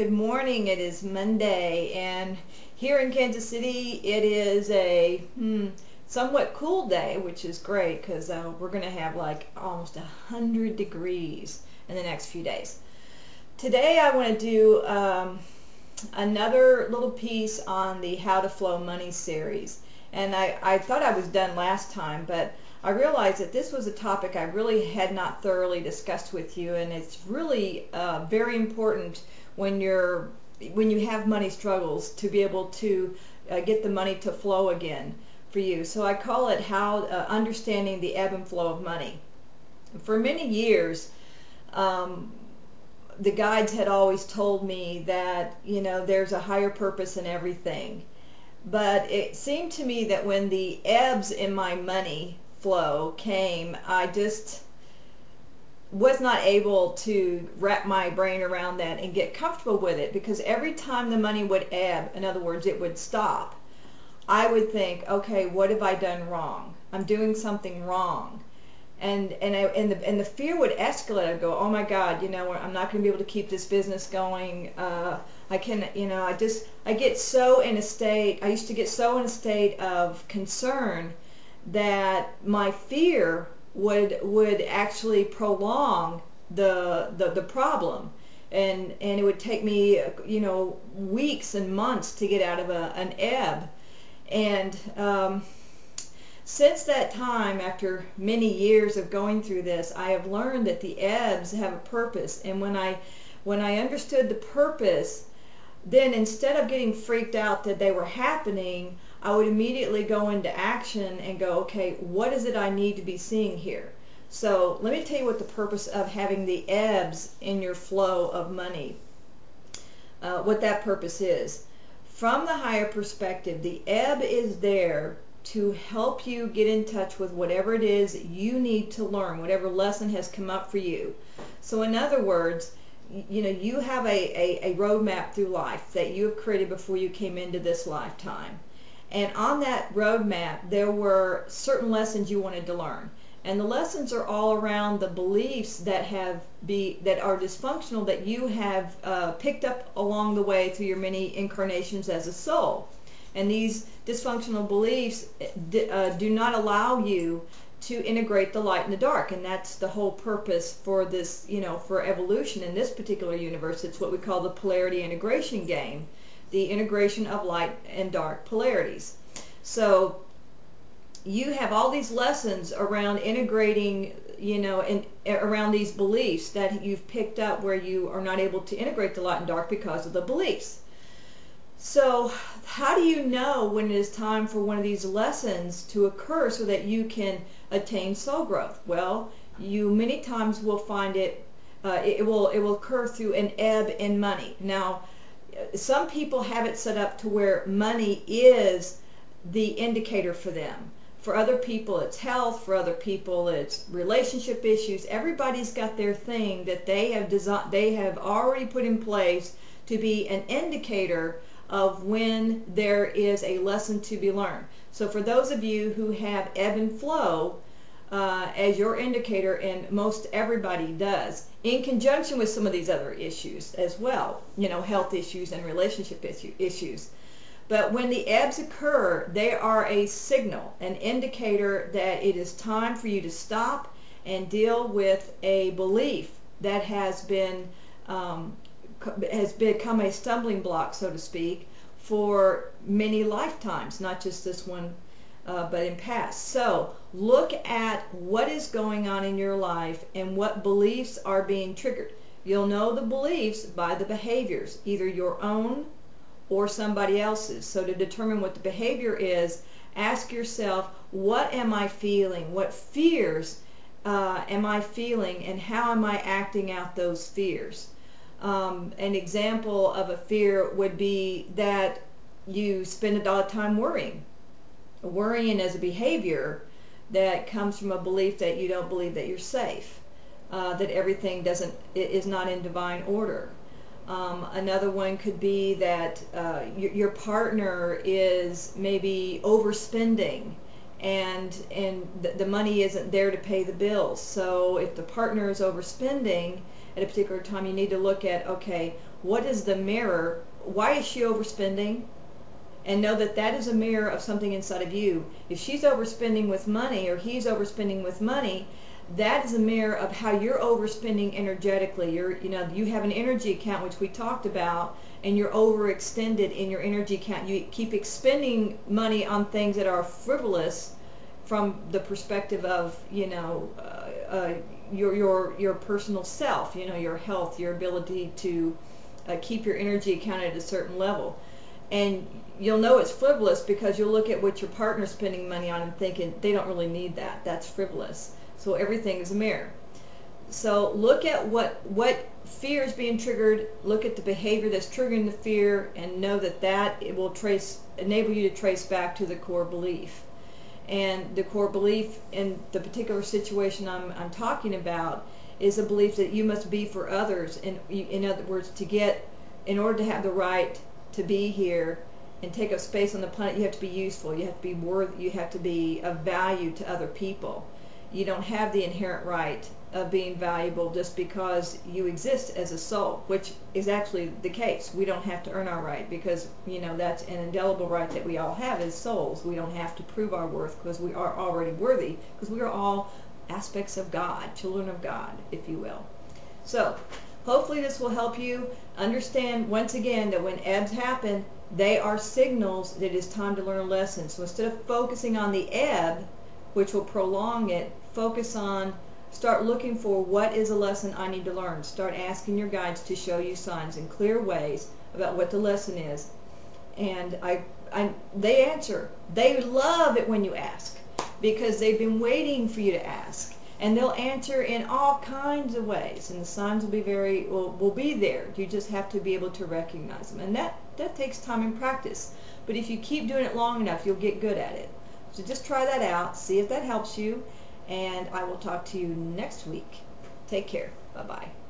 good morning. It is Monday, and here in Kansas City it is a somewhat cool day, which is great because we're going to have like almost 100 degrees in the next few days. Today I want to do another little piece on the How to Flow Money series, and I thought I was done last time, but I realized that this was a topic I really had not thoroughly discussed with you, and it's really very important when you have money struggles to be able to get the money to flow again for you. So I call it understanding the ebb and flow of money. For many years, the guides had always told me that, you know, there's a higher purpose in everything. But it seemed to me that when the ebbs in my money flow came, I just was not able to wrap my brain around that and get comfortable with it, because every time the money would ebb, in other words, it would stop, I would think, okay, what have I done wrong? I'm doing something wrong. And the fear would escalate. I'd go, oh my God, you know, I'm not going to be able to keep this business going. I get so in a state, I used to get so in a state of concern that my fear would actually prolong the problem, and it would take me, you know, weeks and months to get out of an ebb. And since that time, after many years of going through this, I have learned that the ebbs have a purpose. And when I understood the purpose, then instead of getting freaked out that they were happening, I would immediately go into action and go, okay, what is it I need to be seeing here? So let me tell you what the purpose of having the ebbs in your flow of money, what that purpose is. From the higher perspective, the ebb is there to help you get in touch with whatever it is you need to learn, whatever lesson has come up for you. So in other words, you know, you have a roadmap through life that you have created before you came into this lifetime. And on that roadmap, there were certain lessons you wanted to learn. And the lessons are all around the beliefs that are dysfunctional, that you have picked up along the way through your many incarnations as a soul. And these dysfunctional beliefs do not allow you to integrate the light and the dark. And that's the whole purpose for this, you know, for evolution in this particular universe. It's what we call the polarity integration game. The integration of light and dark polarities. So you have all these lessons around integrating, you know, and around these beliefs that you've picked up where you are not able to integrate the light and dark because of the beliefs. So how do you know when it is time for one of these lessons to occur so that you can attain soul growth? Well, you many times will find it will occur through an ebb in money. Now, some people have it set up to where money is the indicator for them. For other people, it's health. For other people, it's relationship issues. Everybody's got their thing that they have already put in place to be an indicator of when there is a lesson to be learned. So for those of you who have ebb and flow as your indicator, and most everybody does, in conjunction with some of these other issues as well, you know, health issues and relationship issues. But when the ebbs occur, they are a signal, an indicator that it is time for you to stop and deal with a belief that has become a stumbling block, so to speak, for many lifetimes, not just this one, but in past. So look at what is going on in your life and what beliefs are being triggered. You'll know the beliefs by the behaviors, either your own or somebody else's. So to determine what the behavior is, ask yourself, what am I feeling? What fears am I feeling, and how am I acting out those fears? An example of a fear would be that you spend a lot of time worrying. Worrying as a behavior that comes from a belief that you don't believe that you're safe, that everything is not in divine order. Another one could be that your partner is maybe overspending, and the money isn't there to pay the bills. So if the partner is overspending at a particular time, you need to look at, okay, what is the mirror? Why is she overspending? And know that that is a mirror of something inside of you. If she's overspending with money, or he's overspending with money, that is a mirror of how you're overspending energetically. You have an energy account, which we talked about, and you're overextended in your energy account. You keep expending money on things that are frivolous from the perspective of, your personal self, your health, your ability to keep your energy account at a certain level. And you'll know it's frivolous because you'll look at what your partner's spending money on and thinking they don't really need that. That's frivolous. So everything is a mirror. So look at what fear is being triggered. Look at the behavior that's triggering the fear, and know that it will enable you to trace back to the core belief. And the core belief in the particular situation I'm talking about is a belief that you must be for others. And in other words, in order to have the right to be here and take up space on the planet, you have to be useful, you have to be worthy, you have to be of value to other people. You don't have the inherent right of being valuable just because you exist as a soul, which is actually the case. We don't have to earn our right, because that's an indelible right that we all have as souls. We don't have to prove our worth because we are already worthy, because we are all aspects of God, children of God, if you will. So hopefully this will help you understand once again that when ebbs happen, they are signals that it is time to learn a lesson. So instead of focusing on the ebb, which will prolong it, start looking for what is a lesson I need to learn. Start asking your guides to show you signs in clear ways about what the lesson is. And they answer. They love it when you ask, because they've been waiting for you to ask. And they'll answer in all kinds of ways, and the signs will be there. You just have to be able to recognize them, and that takes time and practice. But if you keep doing it long enough, you'll get good at it. So just try that out, see if that helps you, and I will talk to you next week. Take care. Bye-bye.